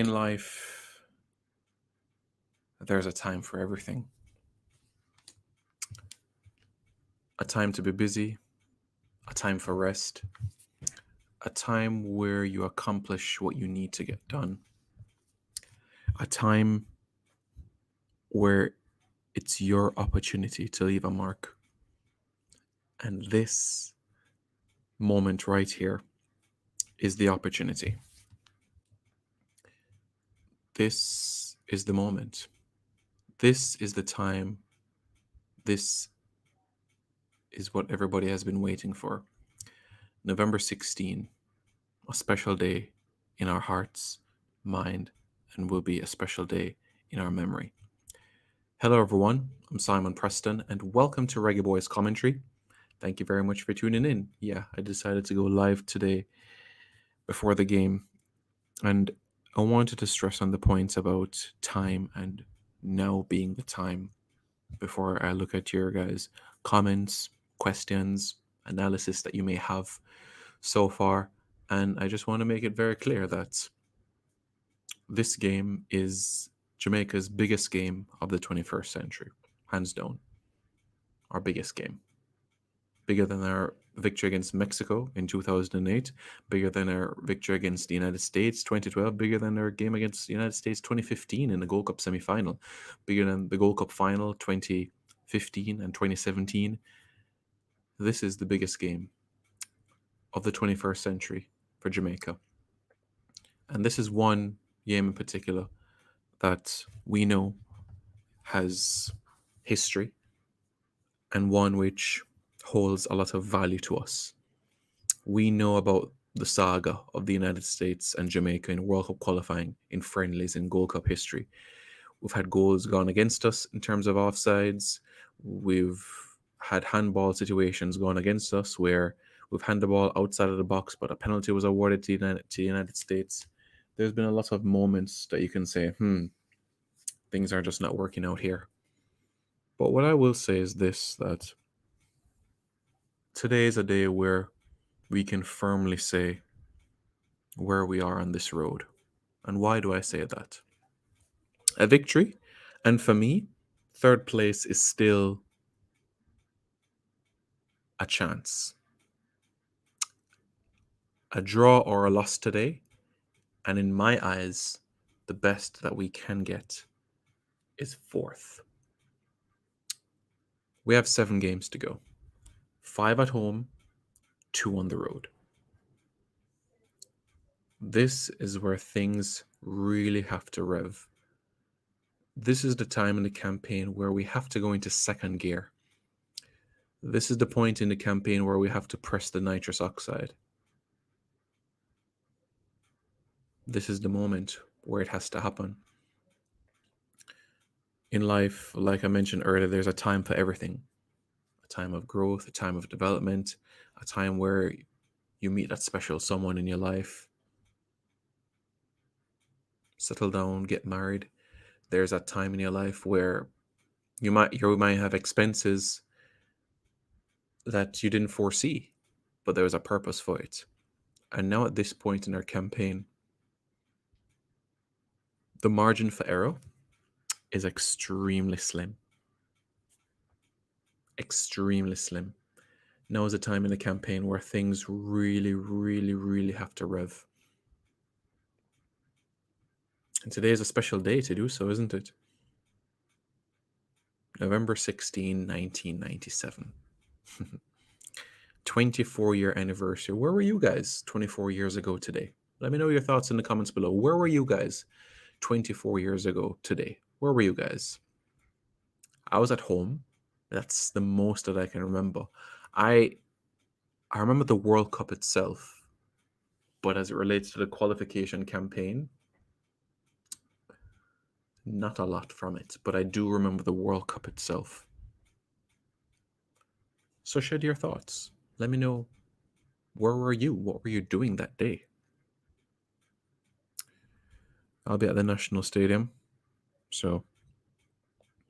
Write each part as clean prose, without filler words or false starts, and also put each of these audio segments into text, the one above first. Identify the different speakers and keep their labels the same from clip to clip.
Speaker 1: In life, there's a time for everything. A time to be busy, a time for rest, a time where you accomplish what you need to get done, a time where it's your opportunity to leave a mark. And this moment right here is the opportunity. This is the moment. This is the time. This is what everybody has been waiting for. November 16, a special day in our hearts, mind, and will be a special day in our memory. Hello, everyone. I'm Simon Preston, and welcome to Reggae Boys Commentary. Thank you very much for tuning in. Yeah, I decided to go live today before the game, and I wanted to stress on the points about time and now being the time before I look at your guys' comments, questions, analysis that you may have so far. And I just want to make it very clear that this game is Jamaica's biggest game of the 21st century, hands down. Our biggest game. Bigger than our victory against Mexico in 2008, bigger than our victory against the United States 2012, bigger than our game against the United States 2015 in the Gold Cup semi-final, bigger than the Gold Cup final 2015 and 2017. This is the biggest game of the 21st century for Jamaica. And this is one game in particular that we know has history and one which holds a lot of value to us. We know about the saga of the United States and Jamaica in World Cup qualifying, in friendlies, in Gold Cup history. We've had goals gone against us in terms of offsides. We've had handball situations gone against us where we've handed the ball outside of the box, but a penalty was awarded to the United States. There's been a lot of moments that you can say, things are just not working out here. But what I will say is this, that today is a day where we can firmly say where we are on this road. And why do I say that? A victory, and for me, third place is still a chance. A draw or a loss today, and in my eyes, the best that we can get is fourth. We have 7 games to go. 5 at home, 2 on the road. This is where things really have to rev. This is the time in the campaign where we have to go into second gear. This is the point in the campaign where we have to press the nitrous oxide. This is the moment where it has to happen. In life, like I mentioned earlier, there's a time for everything. A time of growth, a time of development, a time where you meet that special someone in your life. Settle down, get married. There's that time in your life where you might have expenses that you didn't foresee, but there was a purpose for it. And now at this point in our campaign, the margin for error is extremely slim. Extremely slim. Now is a time in the campaign where things really, really, really have to rev. And today is a special day to do so, isn't it? November 16, 1997. 24-year anniversary. Where were you guys 24 years ago today? Let me know your thoughts in the comments below. Where were you guys 24 years ago today? Where were you guys? I was at home. That's the most that I can remember. I remember the World Cup itself, but as it relates to the qualification campaign, not a lot from it. But I do remember the World Cup itself. So shed your thoughts. Let me know, where were you? What were you doing that day? I'll be at the National Stadium, so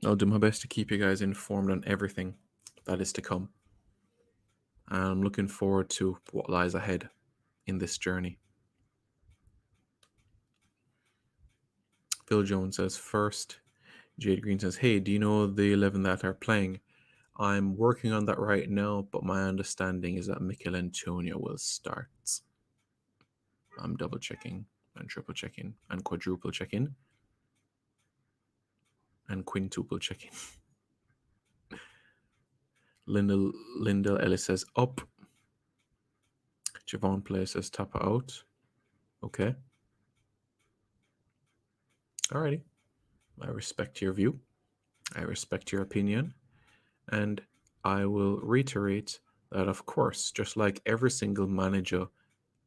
Speaker 1: I'll do my best to keep you guys informed on everything that is to come. And I'm looking forward to what lies ahead in this journey. Phil Jones says first. Jade Green says, hey, do you know the 11 that are playing? I'm working on that right now, but my understanding is that Mikel Antonio will start. I'm double checking and triple checking and quadruple checking and quintuple checking. Linda Ellis says up. Javon Play says tap out. Okay. Alrighty. I respect your view. I respect your opinion. And I will reiterate that, of course, just like every single manager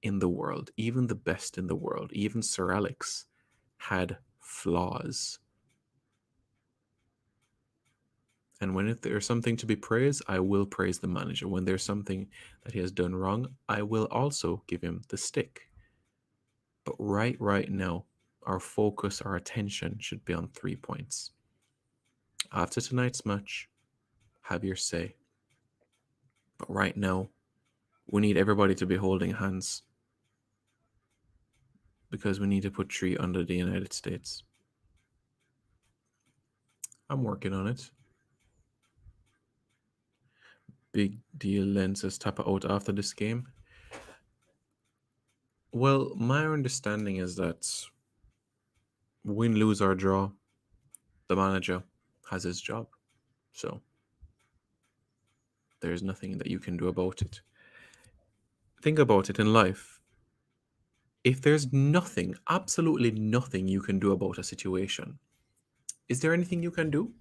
Speaker 1: in the world, even the best in the world, even Sir Alex, had flaws. And when there's something to be praised, I will praise the manager. When there's something that he has done wrong, I will also give him the stick. But right now, our focus, our attention should be on 3 points. After tonight's match, have your say. But right now, we need everybody to be holding hands because we need to put 3 under the United States. I'm working on it. Big deal lenses tap out after this game. Well, my understanding is that win, lose, or draw, the manager has his job. So there's nothing that you can do about it. Think about it in life. If there's nothing, absolutely nothing you can do about a situation, is there anything you can do?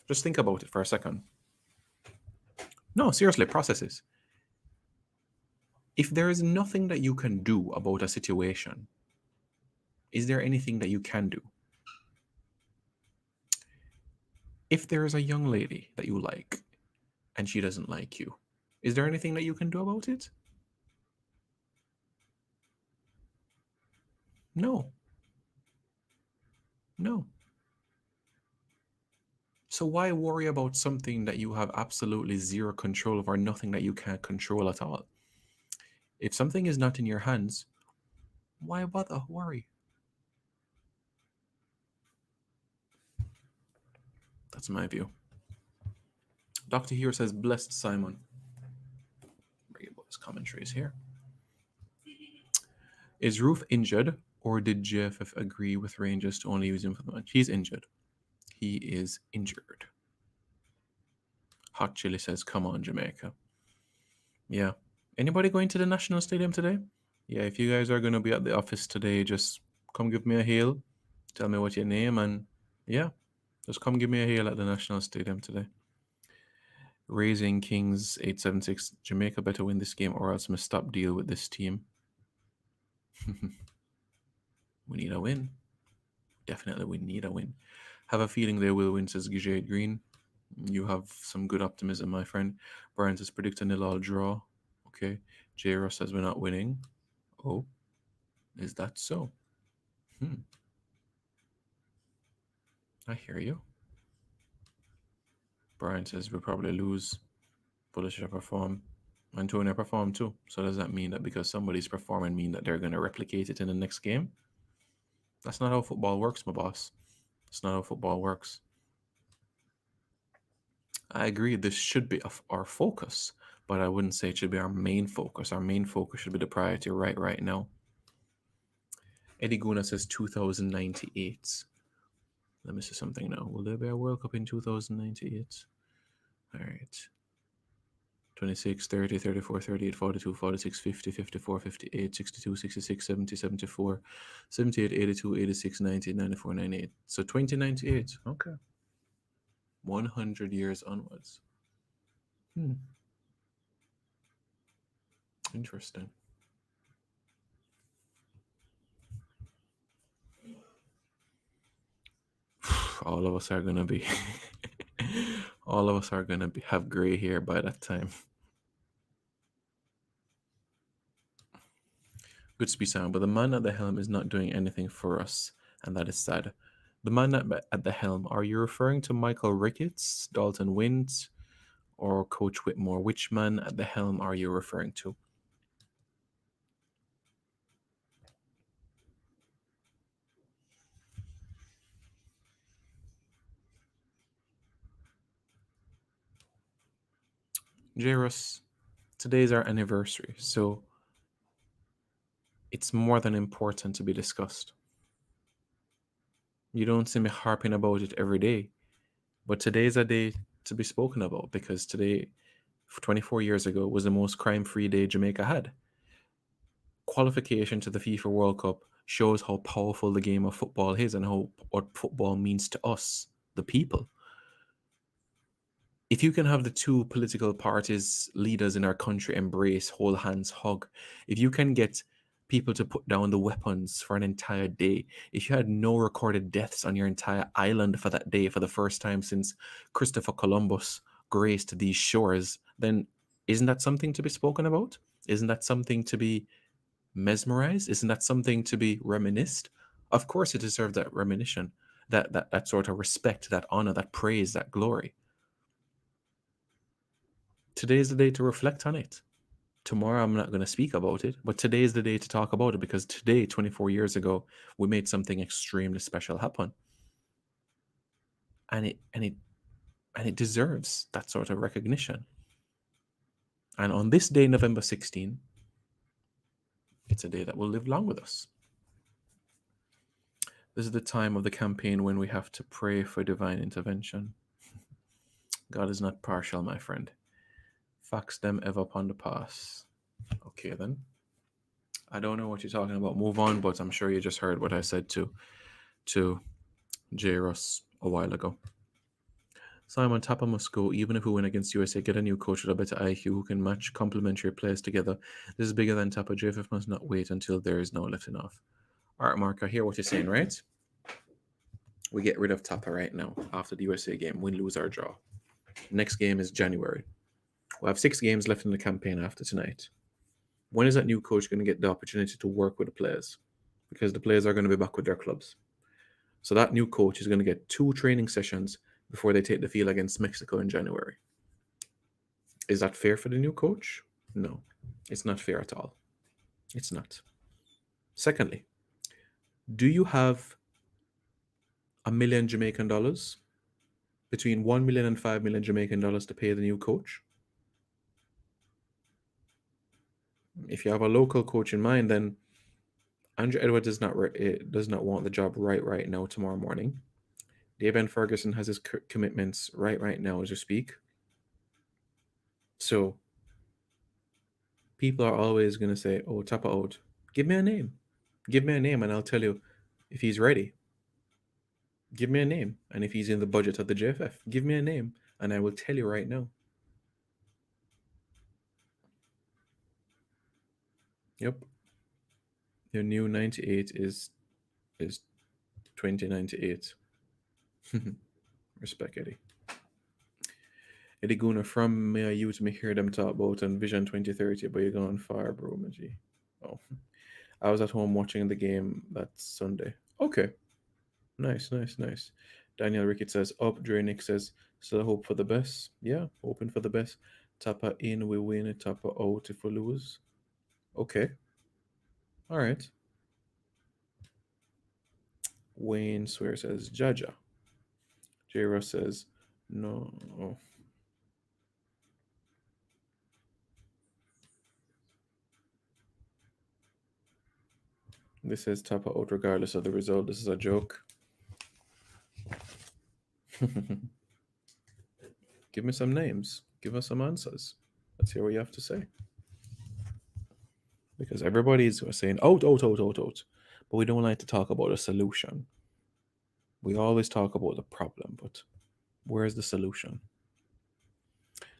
Speaker 1: Just think about it for a second. No, seriously, processes. If there is nothing that you can do about a situation, is there anything that you can do? If there is a young lady that you like and she doesn't like you, is there anything that you can do about it? No. No. So why worry about something that you have absolutely zero control of or nothing that you can't control at all? If something is not in your hands, why bother worry? That's my view. Dr. Hero says, blessed Simon. Bring about his commentaries here. Is Ruth injured, or did JFF agree with Rangers to only use him for the match? He's injured. He is injured. Hot Chili says, come on, Jamaica. Yeah. Anybody going to the National Stadium today? Yeah, if you guys are going to be at the office today, just come give me a hail. Tell me what your name, and yeah, just come give me a hail at the National Stadium today. Raising Kings 876. Jamaica better win this game or else must stop deal with this team. We need a win. Definitely we need a win. Have a feeling they will win, says Jade Green. You have some good optimism, my friend. Brian says predict a 0-0 draw. Okay. J. Ross says we're not winning. Oh, is that so? I hear you. Brian says we'll probably lose. Pulisic perform. Antonio perform too. So does that mean that because somebody's performing mean that they're going to replicate it in the next game? That's not how football works, my boss. That's not how football works. I agree this should be our focus, but I wouldn't say it should be our main focus. Our main focus should be the priority right now. Eddie Guna says 2098. Let me see something now. Will there be a World Cup in 2098? All right. 26, 30, 34, 38, 42, 46, 50, 54, 58, 62, 66, 70, 74, 78, 82, 86, 90, 94, 98. So 2098. Okay. 100 years onwards. Interesting. All of us are going to be... all of us are going to have gray hair by that time. Good speech sound, but the man at the helm is not doing anything for us, and that is sad. The man at the helm, are you referring to Michael Ricketts, Dalton Wint, or Coach Whitmore? Which man at the helm are you referring to? Jairus, today's our anniversary, so it's more than important to be discussed. You don't see me harping about it every day, but today's a day to be spoken about because today, 24 years ago, was the most crime-free day Jamaica had. Qualification to the FIFA World Cup shows how powerful the game of football is and how what football means to us, the people. If you can have the two political parties leaders in our country embrace, hold hands, hug, if you can get people to put down the weapons for an entire day, if you had no recorded deaths on your entire island for that day for the first time since Christopher Columbus graced these shores, then isn't that something to be spoken about? Isn't that something to be mesmerized? Isn't that something to be reminisced? Of course, it deserves that reminiscence, that sort of respect, that honor, that praise, that glory. Today is the day to reflect on it. Tomorrow, I'm not going to speak about it, but today is the day to talk about it because today, 24 years ago, we made something extremely special happen, and it deserves that sort of recognition. And on this day, November 16, it's a day that will live long with us. This is the time of the campaign when we have to pray for divine intervention. God is not partial, my friend. Fax them ever upon the pass. Okay, then. I don't know what you're talking about. Move on, but I'm sure you just heard what I said to J. Ross a while ago. Simon, Tapa must go. Even if we win against USA, get a new coach with a better IQ who can match complementary players together. This is bigger than Tapa. JFF must not wait until there is no letting off. All right, Mark, I hear what you're saying, right? We get rid of Tapa right now after the USA game. Win, lose, or draw. Next game is January. We'll have 6 games left in the campaign after tonight. When is that new coach going to get the opportunity to work with the players? Because the players are going to be back with their clubs. So that new coach is going to get 2 training sessions before they take the field against Mexico in January. Is that fair for the new coach? No, it's not fair at all. It's not. Secondly, do you have $1 million Jamaican dollars, between 1 million and 5 million Jamaican dollars to pay the new coach? If you have a local coach in mind, then Andrew Edwards does not want the job right now tomorrow morning. David Ferguson has his commitments right now as we speak. So people are always going to say, oh, Tapa out. Give me a name. Give me a name and I'll tell you if he's ready. Give me a name. And if he's in the budget of the JFF, give me a name and I will tell you right now. Yep. Your new 98 is 2098. Respect, Eddie. Eddie Guna, from you to me hear them talk about and Vision 2030, but you're going far, bro, Maji. Oh. I was at home watching the game that Sunday. Okay. Nice. Daniel Rickett says, up. Dre Nick says, still hope for the best. Yeah, hoping for the best. Tapa in, we win. Tapa out if we lose. Okay. All right. Wayne Swear says, Jaja. J. Ross says, no. This says Tapa out regardless of the result. This is a joke. Give me some names. Give us some answers. Let's hear what you have to say. Because everybody's saying out. But we don't like to talk about a solution. We always talk about the problem, but where's the solution?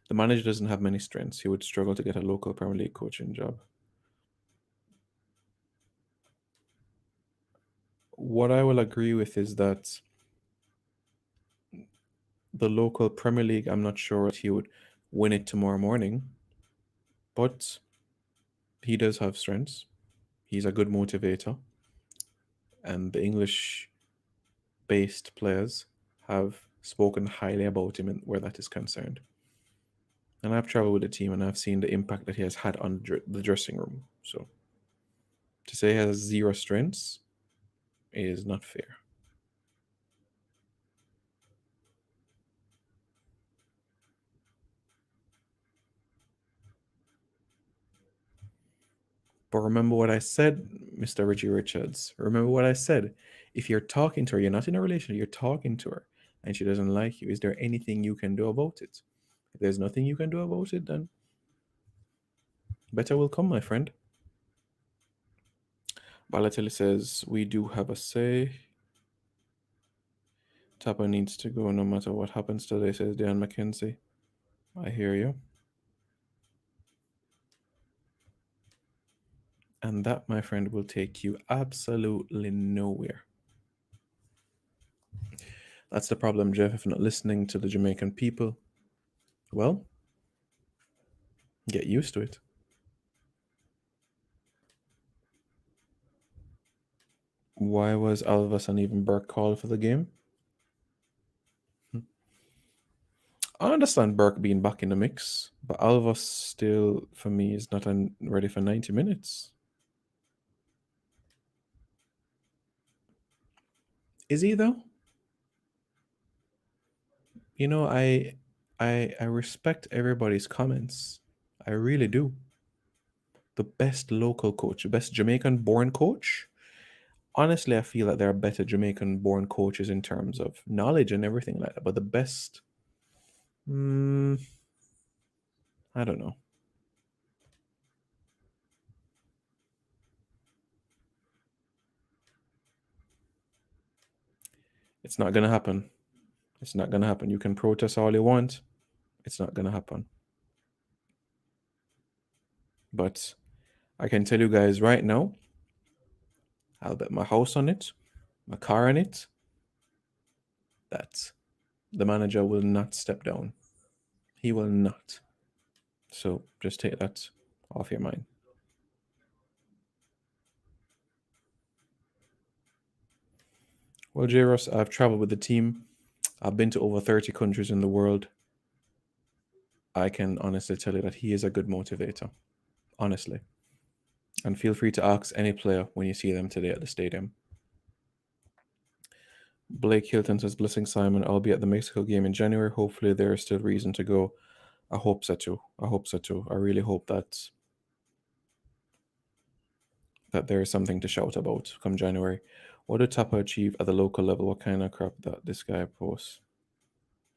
Speaker 1: The manager doesn't have many strengths. He would struggle to get a local Premier League coaching job. What I will agree with is that the local Premier League, I'm not sure if he would win it tomorrow morning, but he does have strengths. He's a good motivator. And the English-based players have spoken highly about him where that is concerned. And I've traveled with the team and I've seen the impact that he has had on the dressing room. So to say he has 0 strengths is not fair. But remember what I said, Mr. Richie Richards. Remember what I said. If you're talking to her, you're not in a relationship, you're talking to her, and she doesn't like you, is there anything you can do about it? If there's nothing you can do about it, then better will come, my friend. Balotelli says, we do have a say. Tapa needs to go no matter what happens today, says Dan McKenzie. I hear you. And that, my friend, will take you absolutely nowhere. That's the problem, Jeff. If you're not listening to the Jamaican people, well, get used to it. Why was Alves and even Burke called for the game? I understand Burke being back in the mix, but Alves still, for me, is not ready for 90 minutes. Is he though? You know, I respect everybody's comments. I really do. The best local coach, the best Jamaican-born coach. Honestly, I feel that there are better Jamaican-born coaches in terms of knowledge and everything like that. But the best, I don't know. It's not gonna happen. It's not gonna happen. You can protest all you want. It's not gonna happen. But I can tell you guys right now, I'll bet my house on it, my car on it, that the manager will not step down. He will not. So just take that off your mind. Well, J. Ross, I've traveled with the team. I've been to over 30 countries in the world. I can honestly tell you that he is a good motivator. Honestly. And feel free to ask any player when you see them today at the stadium. Blake Hilton says, blessing Simon, I'll be at the Mexico game in January. Hopefully there is still reason to go. I hope so too. I hope so too. I really hope that there is something to shout about come January. What did Tapa achieve at the local level? What kind of crap that this guy posts?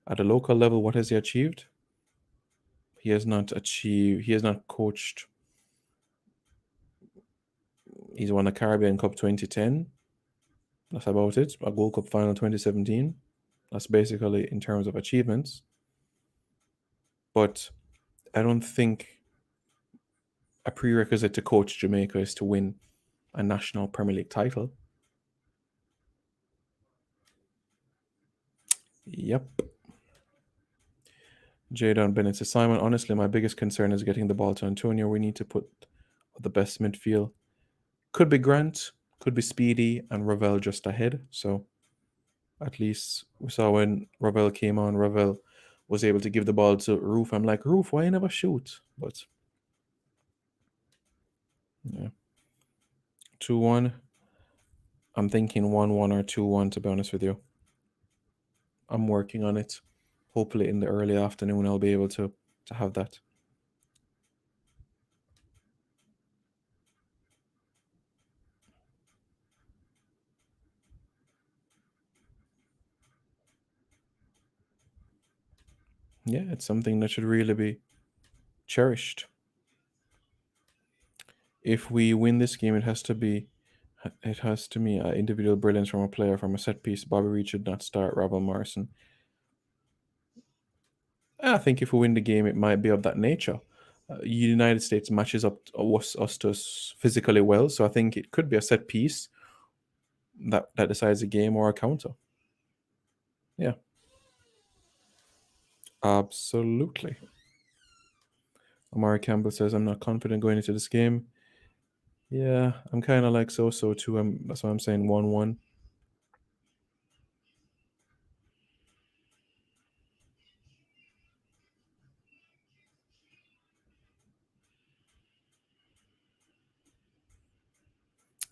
Speaker 1: At the local level, what has he achieved? He has not coached. He's won a Caribbean Cup 2010. That's about it. A Gold Cup final 2017. That's basically in terms of achievements. But I don't think a prerequisite to coach Jamaica is to win a national Premier League title. Yep. Jadon Bennett says, Simon, honestly, my biggest concern is getting the ball to Antonio. We need to put the best midfield. Could be Grant, could be Speedy, and Ravel just ahead. So at least we saw when Ravel came on, Ravel was able to give the ball to Roof. I'm like, Roof, why you never shoot? But yeah. 2-1. I'm thinking 1-1 or 2-1, to be honest with you. I'm working on it. Hopefully in the early afternoon I'll be able to have that. Yeah, it's something that should really be cherished. If we win this game, it has to be individual brilliance from a player from a set piece. Bobby Reed should not start Ravel Morrison. I think if we win the game, it might be of that nature. United States matches up us to us physically well, so I think it could be a set piece that decides a game or a counter. Yeah. Absolutely. Amari Campbell says, I'm not confident going into this game. Yeah, I'm kind of like so too. That's why I'm saying 1-1.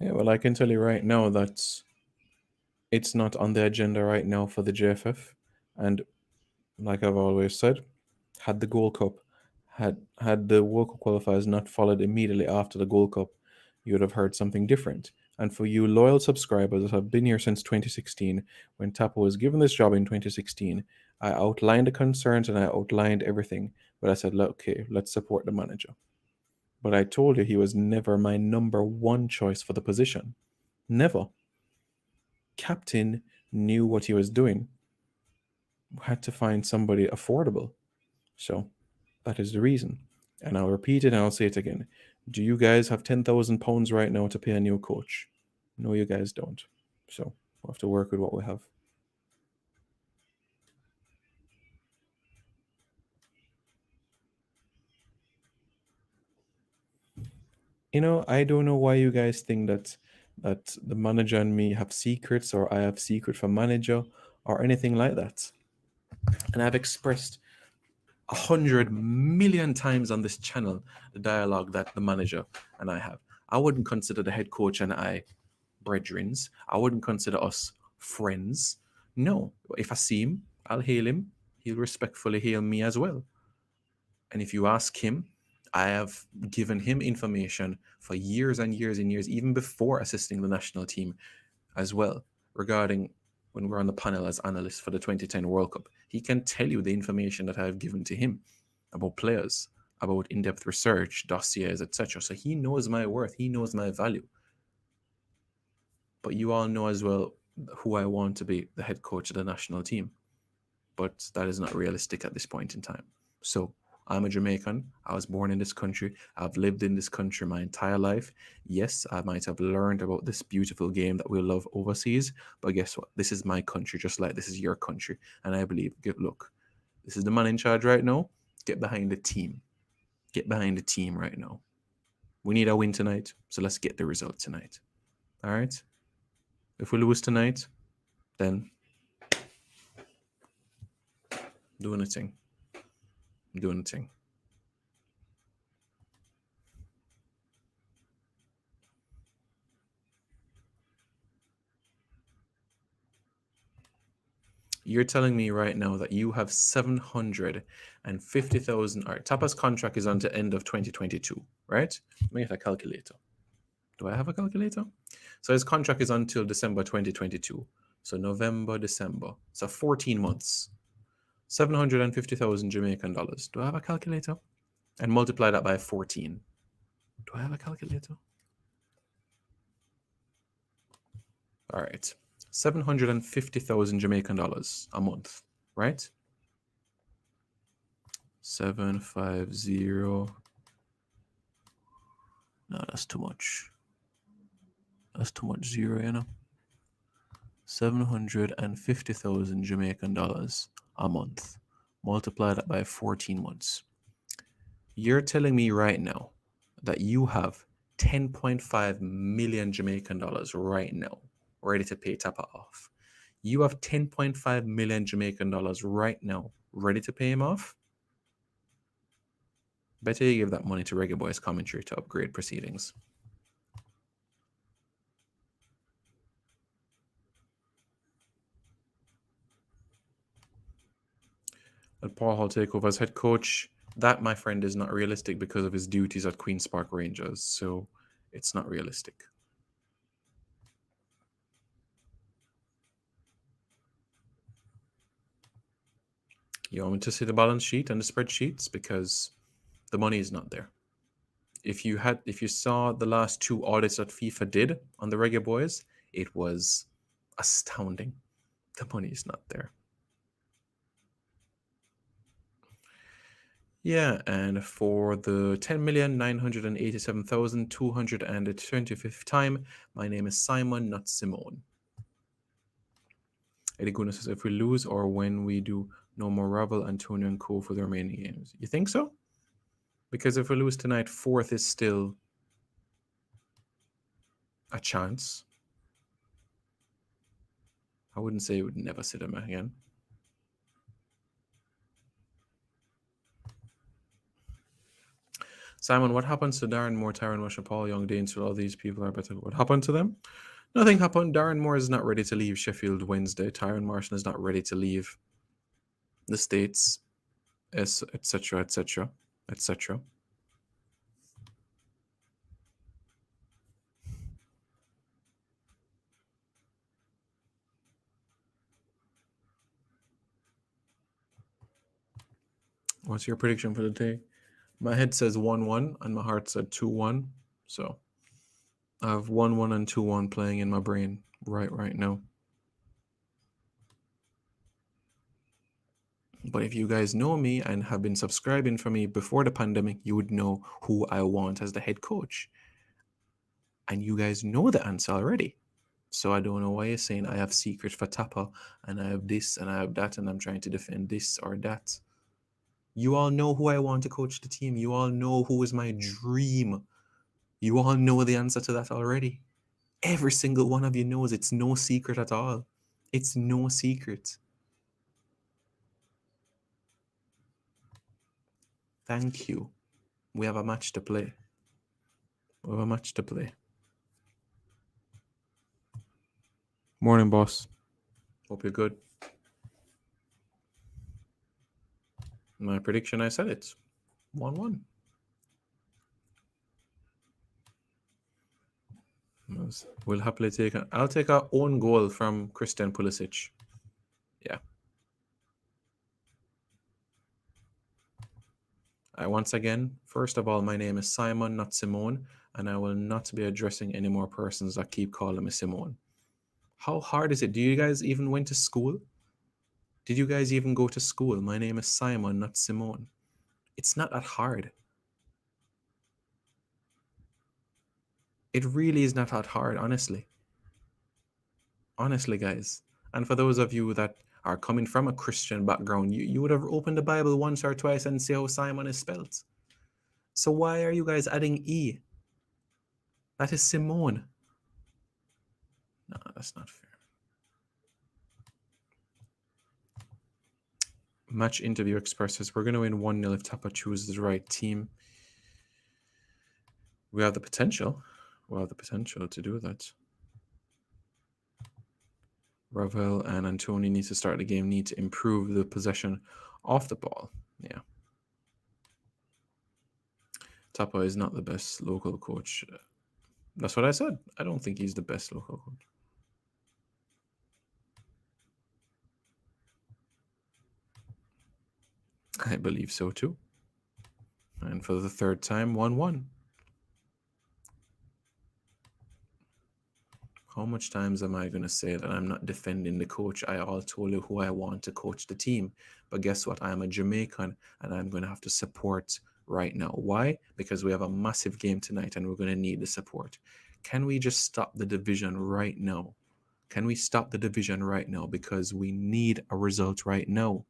Speaker 1: Yeah, well, I can tell you right now that it's not on the agenda right now for the JFF. And like I've always said, had the Gold Cup, had the World Cup qualifiers not followed immediately after the Gold Cup, you would have heard something different. And for you loyal subscribers that have been here since 2016, when Tapa was given this job in 2016, I outlined the concerns and I outlined everything. But I said, okay, let's support the manager. But I told you he was never my number one choice for the position. Never. Captain knew what he was doing. Had to find somebody affordable. So that is the reason. And I'll repeat it and I'll say it again. Do you guys have £10,000 right now to pay a new coach? No, you guys don't. So we'll have to work with what we have. I don't know why you guys think that the manager and me have secrets or I have secret from manager or anything like that. And I've expressed 100 million times on this channel the dialogue that the manager and I have. I wouldn't consider the head coach and I brethrens. I wouldn't consider us friends. No, if I see him, I'll hail him. He'll respectfully hail me as well. And if you ask him, I have given him information for years and years and years, even before assisting the national team as well, regarding when we're on the panel as analysts for the 2010 World Cup. He can tell you the information that I've given to him about players, about in-depth research, dossiers, etc. So he knows my worth. He knows my value. But you all know as well who I want to be the head coach of the national team. But that is not realistic at this point in time. So I'm a Jamaican. I was born in this country. I've lived in this country my entire life. Yes, I might have learned about this beautiful game that we love overseas, but guess what? This is my country, just like this is your country. And I believe, look, this is the man in charge right now. Get behind the team. Get behind the team right now. We need a win tonight, so let's get the result tonight. All right? If we lose tonight, then do anything. Do anything. You're telling me right now that you have 750,000. All right, Tapa's contract is until end of 2022, right? Let me get a calculator. Do I have a calculator? So his contract is until December 2022. So November, December. So 14 months. 750,000 Jamaican dollars. Do I have a calculator? And multiply that by 14. Do I have a calculator? All right. 750,000 Jamaican dollars a month, right? 750. No, that's too much. That's too much zero, 750,000 Jamaican dollars a month. Multiply that by 14 months. You're telling me right now that you have 10.5 million Jamaican dollars right now ready to pay Tapa off. You have 10.5 million Jamaican dollars right now ready to pay him off? Better you give that money to Reggae Boys Commentary to upgrade proceedings. And Paul Hall take over as head coach. That, my friend, is not realistic because of his duties at Queen's Park Rangers. So it's not realistic. You want me to see the balance sheet and the spreadsheets? Because the money is not there. If you saw the last 2 audits that FIFA did on the Reggae Boys, it was astounding. The money is not there. Yeah, and for the 10,987,225th time, my name is Simon, not Simone. Eddie Guna says, if we lose or when we do, no more Ravel, Antonio, and Co for the remaining games. You think so? Because if we lose tonight, 4th is still a chance. I wouldn't say we would never see them again. Simon, what happens to Darren Moore, Tyron Rusher, Paul Young, Danes? All these people are better. What happened to them? Nothing happened. Darren Moore is not ready to leave Sheffield Wednesday. Tyron Marshall is not ready to leave the States, etc., etc., etc. What's your prediction for the day? My head says 1-1 and my heart said 2-1. So I have 1-1 and 2-1 playing in my brain right now. But if you guys know me and have been subscribing for me before the pandemic, you would know who I want as the head coach. And you guys know the answer already. So I don't know why you're saying I have secrets for Tapa and I have this and I have that and I'm trying to defend this or that. You all know who I want to coach the team. You all know who is my dream. You all know the answer to that already. Every single one of you knows. It's no secret at all. It's no secret. Thank you. We have a match to play. We have a match to play. Morning, boss. Hope you're good. My prediction, I said it. 1-1. We'll happily take I'll take our own goal from Christian Pulisic. Yeah. Once again, first of all, my name is Simon, not Simone, and I will not be addressing any more persons that keep calling me Simone. How hard is it? Do you guys even went to school? Did you guys even go to school? My name is Simon, not Simone. It's not that hard. It really is not that hard, honestly. Honestly, guys. And for those of you that are coming from a Christian background, you would have opened the Bible once or twice and see how Simon is spelled. So why are you guys adding E? That is Simone. No, that's not fair. Match interview expresses we're going to win 1-0 if Tapa chooses the right team. We have the potential. We have the potential to do that. Ravel and Antony need to start the game, need to improve the possession of the ball. Yeah. Tapa is not the best local coach. That's what I said. I don't think he's the best local coach. I believe so too. And for the third time, 1-1. How much times am I going to say that I'm not defending the coach? I all told you who I want to coach the team. But guess what? I'm a Jamaican and I'm going to have to support right now. Why? Because we have a massive game tonight and we're going to need the support. Can we just stop the division right now? Can we stop the division right now? Because we need a result right now.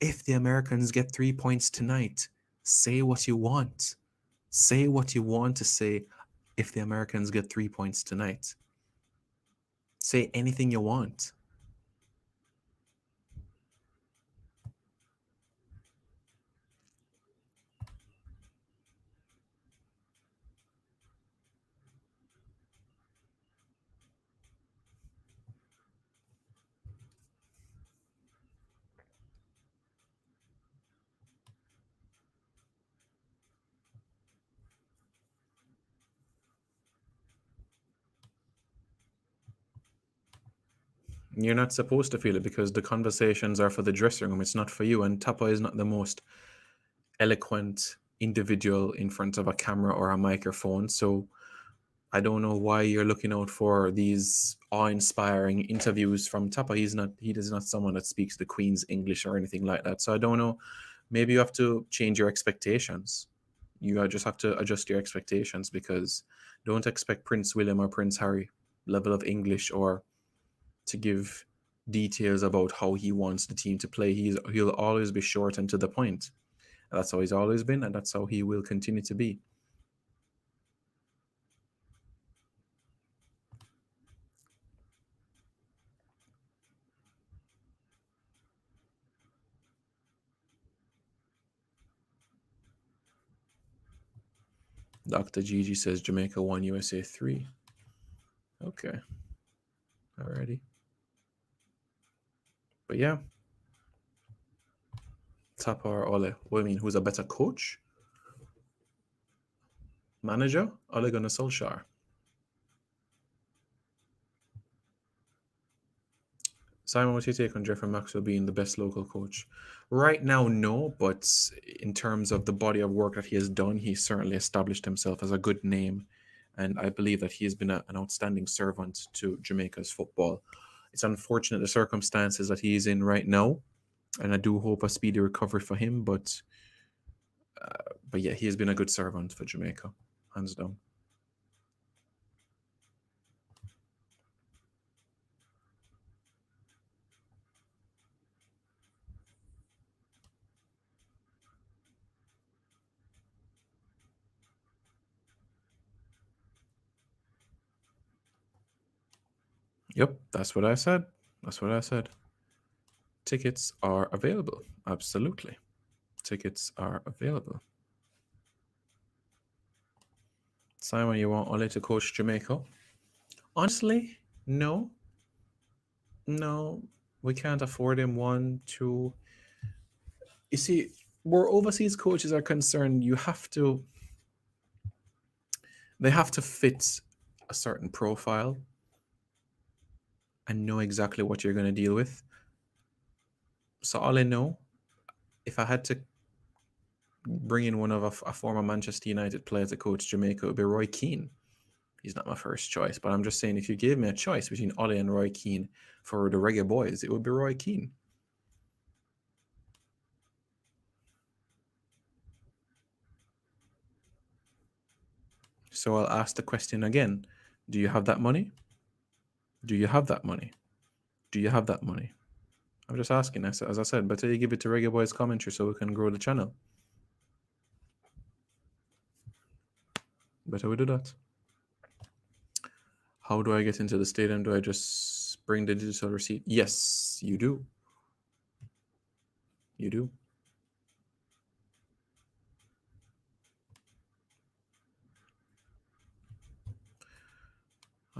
Speaker 1: If the Americans get 3 points tonight, say what you want. Say what you want to say if the Americans get 3 points tonight. Say anything you want. You're not supposed to feel it because the conversations are for the dressing room. It's not for you. And Tapa is not the most eloquent individual in front of a camera or a microphone. So I don't know why you're looking out for these awe-inspiring interviews from Tapa. He is not someone that speaks the Queen's English or anything like that. So I don't know. Maybe you have to change your expectations. You just have to adjust your expectations because don't expect Prince William or Prince Harry level of English or to give details about how he wants the team to play. He'll always be short and to the point. That's how he's always been, and that's how he will continue to be. Dr. Gigi says Jamaica 1, USA 3. Okay. Alrighty. But yeah. Tapa or Ole? What do you mean? Who's a better coach? Manager? Ole Gunnar Solskjaer. Simon, what's your take on Jeffrey Maxwell being the best local coach? Right now, no, but in terms of the body of work that he has done, he certainly established himself as a good name. And I believe that he has been an outstanding servant to Jamaica's football. It's unfortunate the circumstances that he is in right now, and I do hope a speedy recovery for him. But yeah, he has been a good servant for Jamaica, hands down. Yep, that's what I said. That's what I said. Tickets are available. Absolutely. Tickets are available. Simon, you want Ole to coach Jamaica? Honestly, no. No, we can't afford him. One, two. You see, where overseas coaches are concerned, they have to fit a certain profile and know exactly what you're going to deal with. So all I know, if I had to bring in one of a former Manchester United player to coach Jamaica, it would be Roy Keane. He's not my first choice, but I'm just saying if you gave me a choice between Ole and Roy Keane for the Reggae Boys, it would be Roy Keane. So I'll ask the question again. Do you have that money? Do you have that money? Do you have that money? I'm just asking, as I said, better you give it to Reggae Boys commentary so we can grow the channel. Better we do that. How do I get into the stadium? Do I just bring the digital receipt? Yes, you do. You do.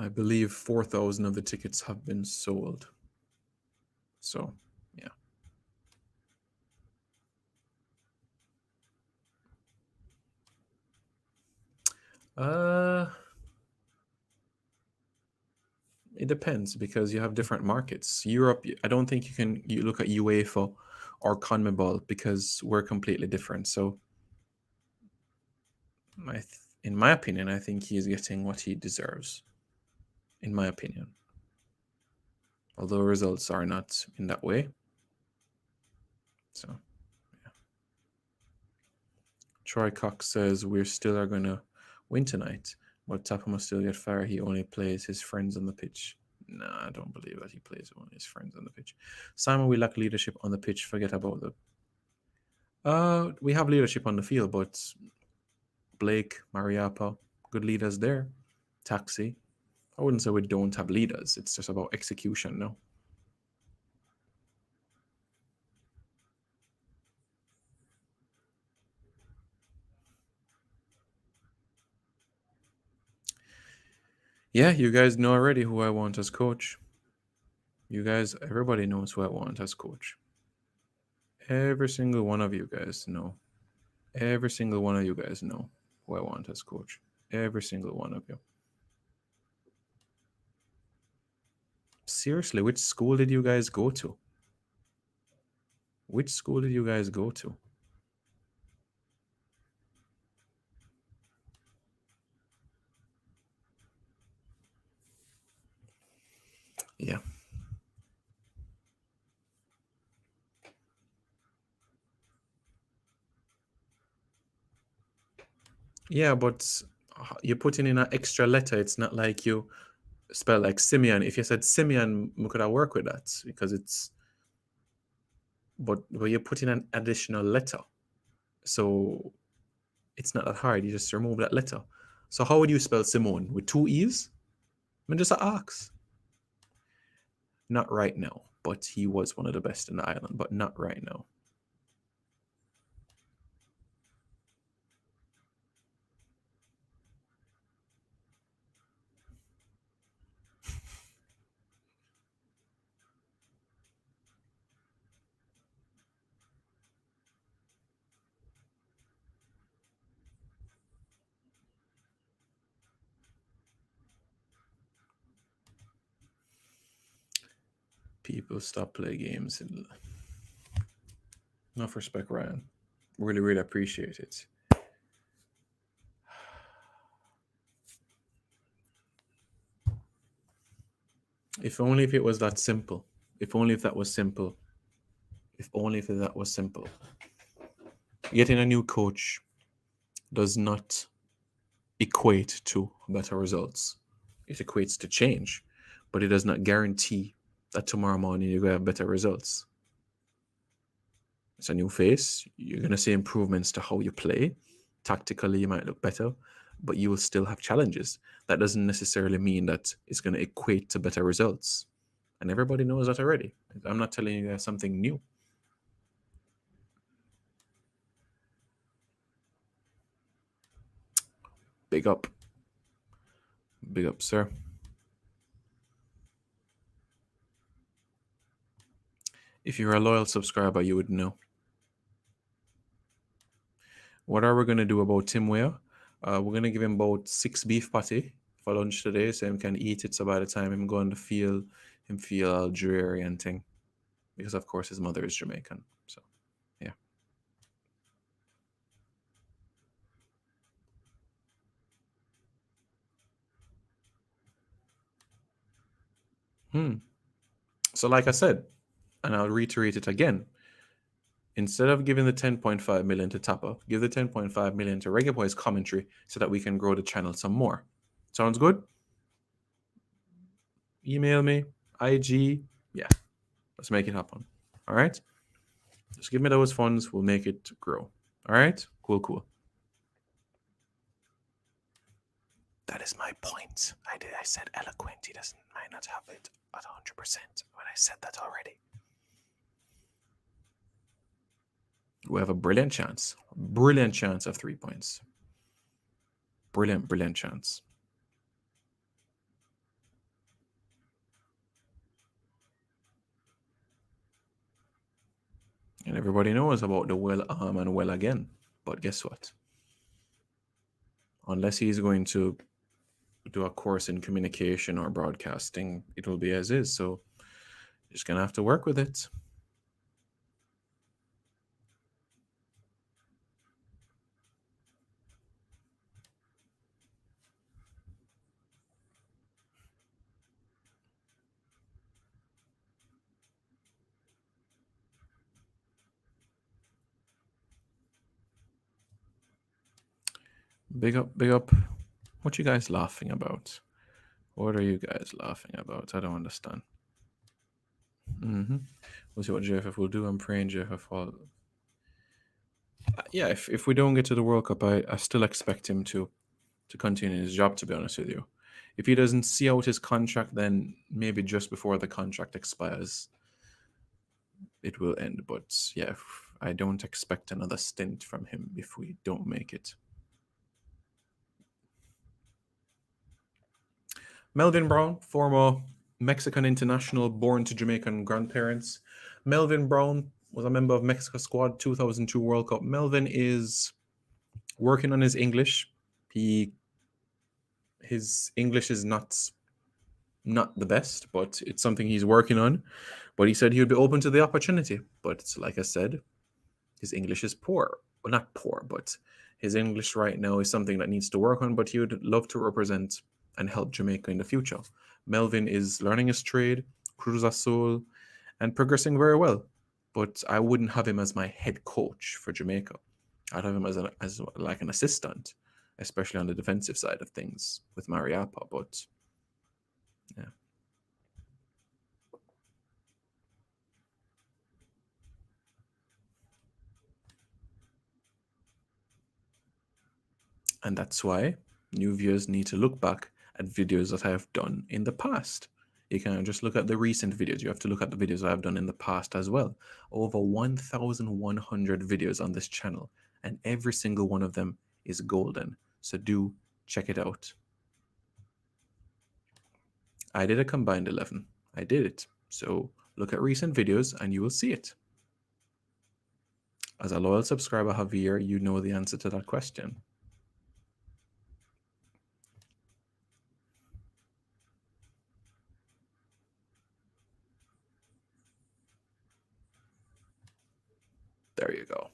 Speaker 1: I believe 4,000 of the tickets have been sold. So, yeah. It depends because you have different markets. Europe, I don't think you look at UEFA or CONMEBOL because we're completely different. So, in my opinion, I think he is getting what he deserves. In my opinion, although results are not in that way. So, yeah. Troy Cox says we still are gonna win tonight, but Tapper must still get fired. He only plays his friends on the pitch. Nah, I don't believe that he plays only his friends on the pitch. Simon, we lack leadership on the pitch. Forget about the. We have leadership on the field, but Blake, Mariapa, good leaders there. Taxi. I wouldn't say we don't have leaders. It's just about execution, no. Yeah, you guys know already who I want as coach. You guys, everybody knows who I want as coach. Every single one of you guys know. Every single one of you guys know who I want as coach. Every single one of you. Seriously, which school did you guys go to? Which school did you guys go to? Yeah. Yeah, but you're putting in an extra letter. It's not like you spell like Simeon. If you said Simeon, we could have worked with that because it's, but you're putting an additional letter. So it's not that hard. You just remove that letter. So how would you spell Simone? With two E's? I mean, just ask. Not right now, but he was one of the best in the island, but not right now. people stop play games. Enough respect, Ryan. Really, really appreciate it. If only if it was that simple. If only if that was simple. If only if that was simple. Getting a new coach does not equate to better results. It equates to change, but it does not guarantee that tomorrow morning you're going to have better results. It's a new face. You're going to see improvements to how you play. Tactically, you might look better, but you will still have challenges. That doesn't necessarily mean that it's going to equate to better results. And everybody knows that already. I'm not telling you guys something new. Big up. Big up, sir. If you're a loyal subscriber, you would know. What are we going to do about Tim Weah? We're going to give him about 6 beef patty for lunch today, so he can eat it. So by the time him going to feel Algerian thing, because of course his mother is Jamaican. So yeah. So like I said, and I'll reiterate it again. Instead of giving the 10.5 million to Tapper, give the 10.5 million to Reggae Boys Commentary so that we can grow the channel some more. Sounds good? Email me, IG, yeah. Let's make it happen. All right? Just give me those funds. We'll make it grow. All right? Cool. That is my point. I said eloquent. He might not have it at 100%, but I said that already. We have a brilliant chance. Brilliant chance of 3 points. Brilliant chance. And everybody knows about the well arm and well again. But guess what? Unless he's going to do a course in communication or broadcasting, it will be as is. So you're just going to have to work with it. Big up. What you guys laughing about? What are you guys laughing about? I don't understand. We'll see what JFF will do. I'm praying JFF will. Yeah, if we don't get to the World Cup, I still expect him to continue his job, to be honest with you. If he doesn't see out his contract, then maybe just before the contract expires, it will end. But yeah, I don't expect another stint from him if we don't make it. Melvin Brown, former Mexican international born to Jamaican grandparents. Melvin Brown was a member of Mexico squad 2002 World Cup. Melvin is working on his English. His English is not the best, but it's something he's working on. But he said he would be open to the opportunity. But like I said, his English is poor. Well, not poor, but his English right now is something that needs to work on. But he would love to represent and help Jamaica in the future. Melvin is learning his trade, Cruz Azul, and progressing very well. But I wouldn't have him as my head coach for Jamaica. I'd have him as like an assistant, especially on the defensive side of things with Mariappa. But yeah. And that's why new viewers need to look back at videos that I have done in the past. You can't just look at the recent videos. You have to look at the videos I've done in the past as well. Over 1,100 videos on this channel, and every single one of them is golden. So do check it out. I did a combined 11. I did it. So look at recent videos and you will see it. As a loyal subscriber, Javier, you know the answer to that question. There you go.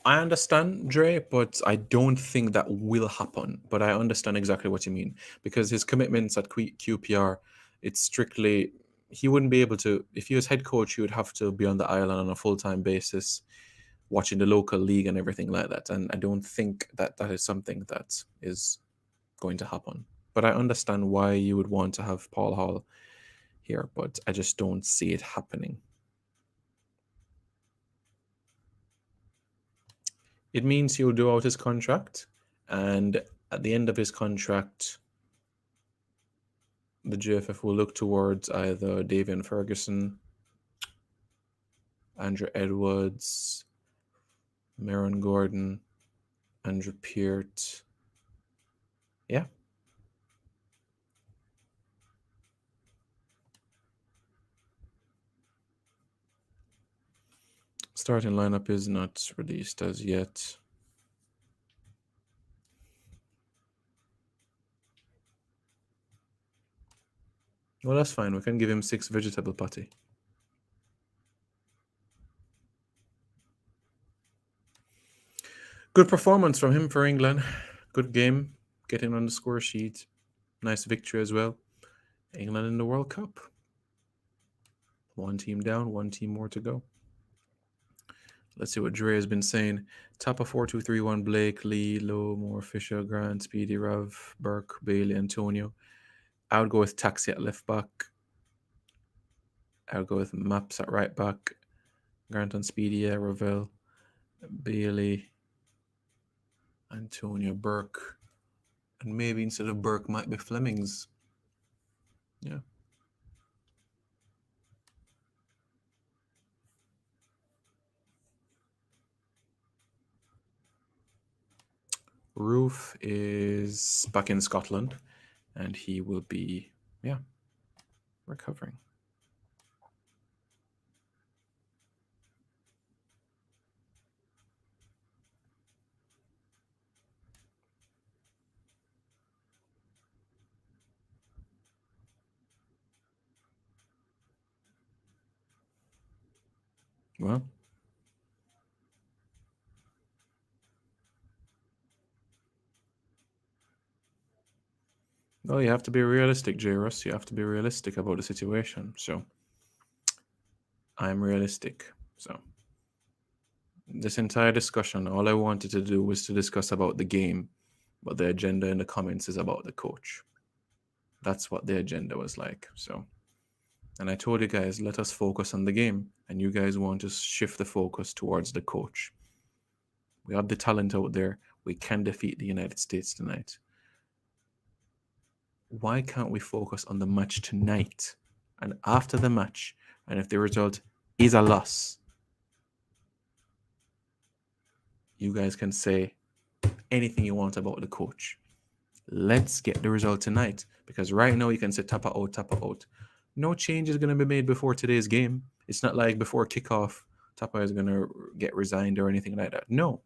Speaker 1: I understand, Dre, but I don't think that will happen. But I understand exactly what you mean because his commitments at QPR, it's strictly he wouldn't be able to. If he was head coach, he would have to be on the island on a full-time basis, watching the local league and everything like that. And I don't think that that is something that is going to happen. But I understand why you would want to have Paul Hall here, but I just don't see it happening. It means he'll do out his contract, and at the end of his contract, the GFF will look towards either Davian Ferguson, Andrew Edwards, Maron Gordon, Andrew Peart. Yeah. Starting lineup is not released as yet. Well, that's fine. We can give him 6 vegetable patty. Good performance from him for England. Good game. Getting on the score sheet. Nice victory as well. England in the World Cup. One team down, one team more to go. Let's see what Dre has been saying. Top of 4-2-3-1, Blake, Lee, Lowe, Moore, Fisher, Grant, Speedy, Rav, Burke, Bailey, Antonio. I would go with Taxi at left back. I would go with Maps at right back. Grant and Speedy, yeah, Ravel, Bailey, Antonio, Burke. And maybe instead of Burke might be Flemings. Yeah. Roof is back in Scotland and he will be, recovering. Well, well, you have to be realistic, J. Russ. You have to be realistic about the situation. So I'm realistic. So this entire discussion, all I wanted to do was to discuss about the game, but the agenda in the comments is about the coach. That's what the agenda was like. So, and I told you guys, let us focus on the game, and you guys want to shift the focus towards the coach. We have the talent out there. We can defeat the United States tonight. Why can't we focus on the match tonight? And after the match, and if the result is a loss, you guys can say anything you want about the coach. Let's get the result tonight, because right now you can say Tapa out, Tapa out. No change is going to be made before today's game. It's not like before kickoff, Tapa is going to get resigned or anything like that. No,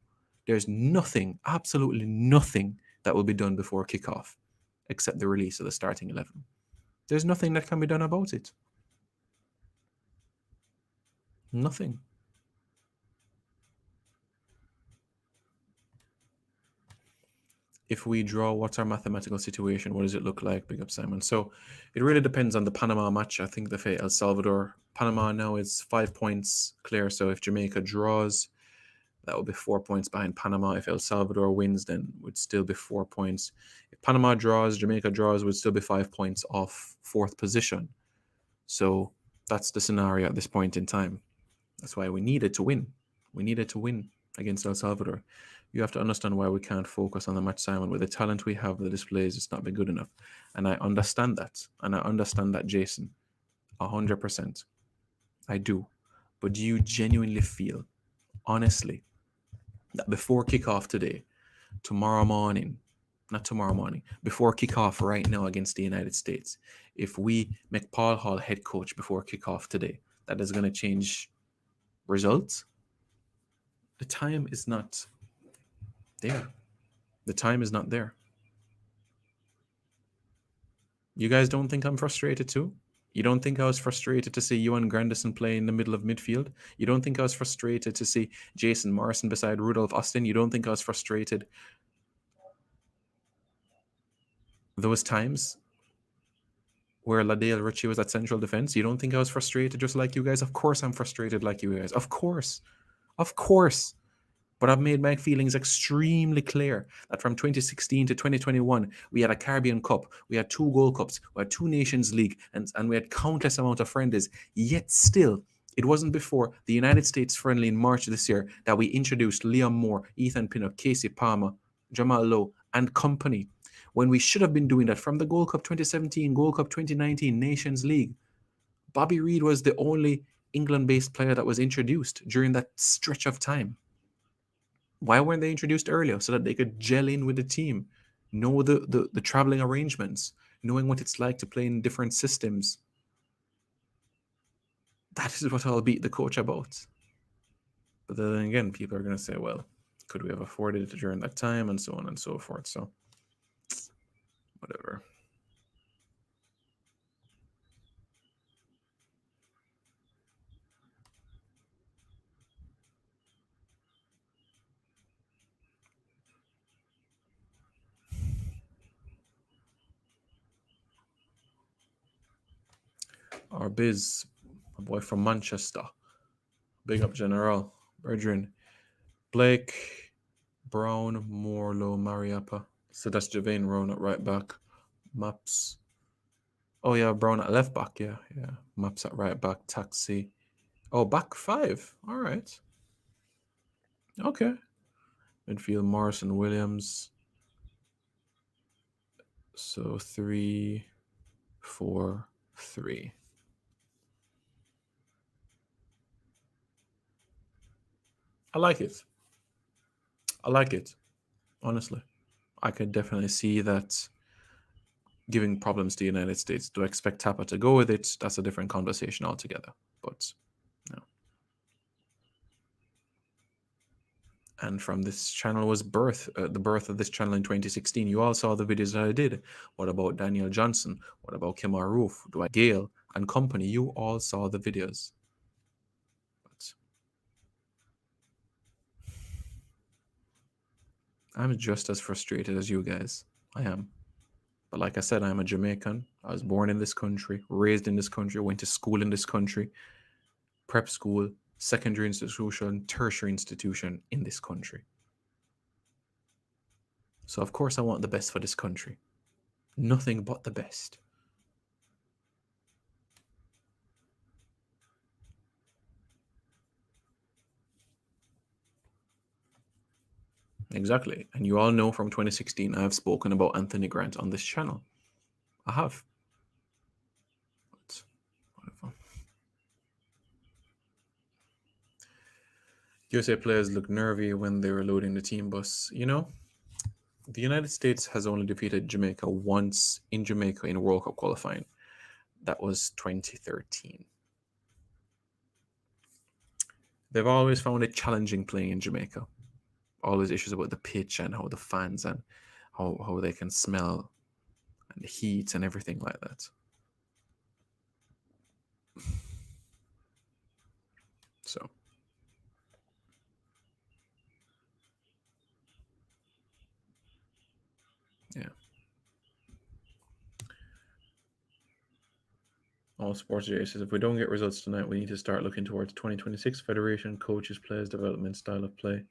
Speaker 1: there's nothing, absolutely nothing that will be done before kickoff except the release of the starting 11. There's nothing that can be done about it. Nothing. If we draw, what's our mathematical situation? What does it look like? Big up, Simon. So it really depends on the Panama match. I think the El Salvador, Panama now is 5 points clear. So if Jamaica draws, that would be 4 points behind Panama. If El Salvador wins, then would still be 4 points. If Panama draws, Jamaica draws, would still be 5 points off 4th position. So that's the scenario at this point in time. That's why we needed to win. We needed to win against El Salvador. You have to understand why we can't focus on the match, Simon. With the talent we have, the displays, it's not been good enough. And I understand that. And I understand that, Jason, 100%. I do. But do you genuinely feel, honestly, that before kickoff today, tomorrow morning, not tomorrow morning, before kickoff right now against the United States, if we make Paul Hall head coach before kickoff today, that is going to change results? The time is not there. The time is not there. You guys don't think I'm frustrated too? You don't think I was frustrated to see Ewan Grandison play in the middle of midfield? You don't think I was frustrated to see Jason Morrison beside Rudolph Austin? You don't think I was frustrated those times where Ladale Ritchie was at central defense? You don't think I was frustrated just like you guys? Of course I'm frustrated like you guys. Of course. Of course. But I've made my feelings extremely clear that from 2016 to 2021, we had a Caribbean Cup, we had 2 Gold Cups, we had 2 Nations League, and we had countless amount of friendlies. Yet still, it wasn't before the United States friendly in March this year that we introduced Liam Moore, Ethan Pinnock, Casey Palmer, Jamal Lowe, and company. When we should have been doing that from the Gold Cup 2017, Gold Cup 2019, Nations League. Bobby Reid was the only England-based player that was introduced during that stretch of time. Why weren't they introduced earlier so that they could gel in with the team, know the traveling arrangements, knowing what it's like to play in different systems? That is what I'll beat the coach about. But then again, people are going to say, well, could we have afforded it during that time, and so on and so forth. So, whatever. Our Biz, a boy from Manchester. Big up, General. Brethren. Blake, Brown, Morlow, Mariappa. So that's Javane Rowan at right back. Maps. Oh, yeah, Brown at left back. Yeah. Maps at right back. Taxi. Oh, back 5. All right. Okay. Midfield, Morrison, Williams. So 3, 4, 3. I like it. Honestly. I could definitely see that giving problems to the United States. Do I expect Tapa to go with it? That's a different conversation altogether. But no. And from this channel was the birth of this channel in 2016. You all saw the videos that I did. What about Daniel Johnson? What about Kemar Roof? Dwight Gale and company? You all saw the videos. But I'm just as frustrated as you guys. I am. But like I said, I'm a Jamaican. I was born in this country, raised in this country, went to school in this country, prep school, secondary institution, tertiary institution in this country. So of course I want the best for this country. Nothing but the best. Exactly. And you all know from 2016, I have spoken about Anthony Grant on this channel. I have. But whatever. USA players look nervy when they were loading the team bus. You know, the United States has only defeated Jamaica once in Jamaica in World Cup qualifying. That was 2013. They've always found it challenging playing in Jamaica. All these issues about the pitch and how the fans and how they can smell and the heat and everything like that. So yeah. All Sports J says if we don't get results tonight, we need to start looking towards 2026 Federation, coaches, players, development, style of play.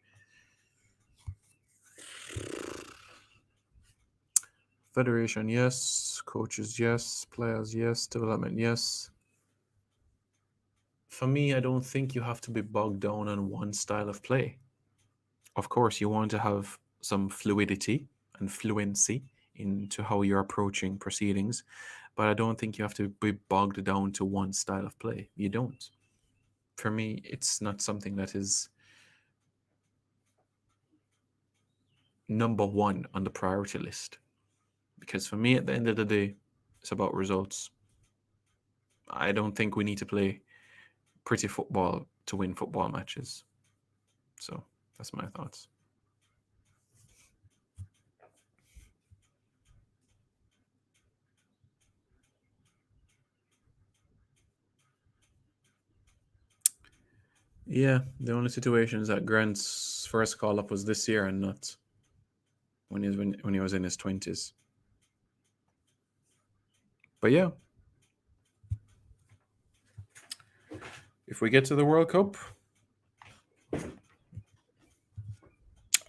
Speaker 1: Federation, yes. Coaches, yes. Players, yes. Development, yes. For me, I don't think you have to be bogged down on one style of play. Of course, you want to have some fluidity and fluency into how you're approaching proceedings, but I don't think you have to be bogged down to one style of play. You don't. For me, it's not something that is number one on the priority list. Because for me, at the end of the day, it's about results. I don't think we need to play pretty football to win football matches. So that's my thoughts. Yeah, the only situation is that Grant's first call up was this year and not when he was in his 20s. But yeah, if we get to the World Cup,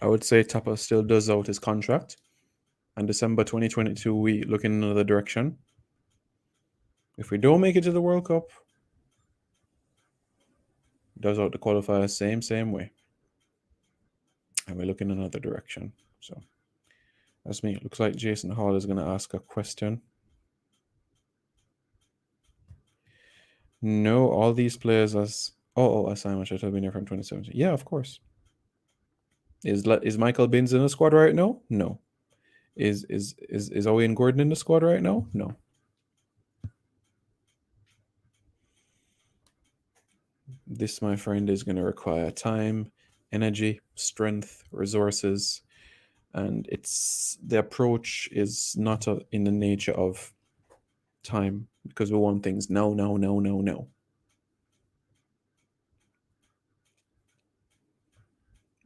Speaker 1: I would say Tapa still does out his contract. And December 2022, we look in another direction. If we don't make it to the World Cup, does out the qualifiers same way. And we look in another direction. So that's me. It looks like Jason Hall is going to ask a question. No, all these players as assignment should have been here from 2017. Yeah, of course. Is Michael Binns in the squad right now? No. Is Owen Gordon in the squad right now? No. This, my friend, is going to require time, energy, strength, resources, and it's the approach is not in the nature of time because we want things no.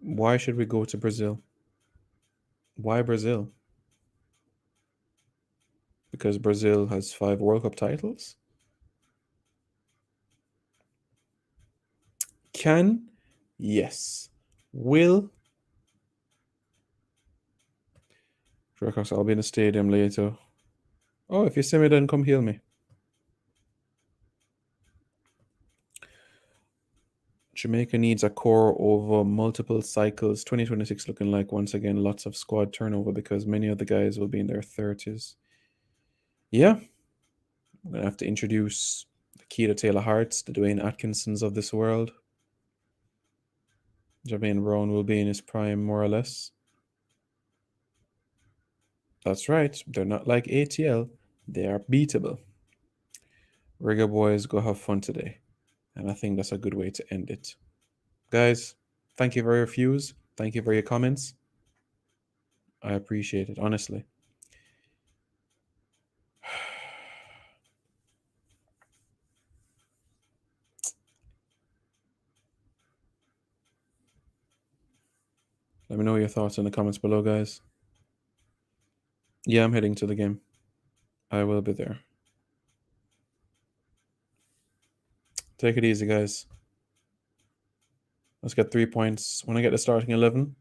Speaker 1: Why should we go to Brazil? Why Brazil? Because Brazil has 5 World Cup titles? Can? Yes. Will? Dracox, I'll be in the stadium later. Oh, if you see me, then come heal me. Jamaica needs a core over multiple cycles. 2026 looking like, once again, lots of squad turnover because many of the guys will be in their 30s. Yeah. I'm going to have to introduce the Keita Taylor Harts, the Dwayne Atkinsons of this world. Jermaine Brown will be in his prime, more or less. That's right. They're not like ATL. They are beatable. Rigger boys, go have fun today. And I think that's a good way to end it. Guys, thank you for your views. Thank you for your comments. I appreciate it, honestly. Let me know your thoughts in the comments below, guys. Yeah, I'm heading to the game. I will be there. Take it easy, guys. Let's get 3 points. When I get the starting 11,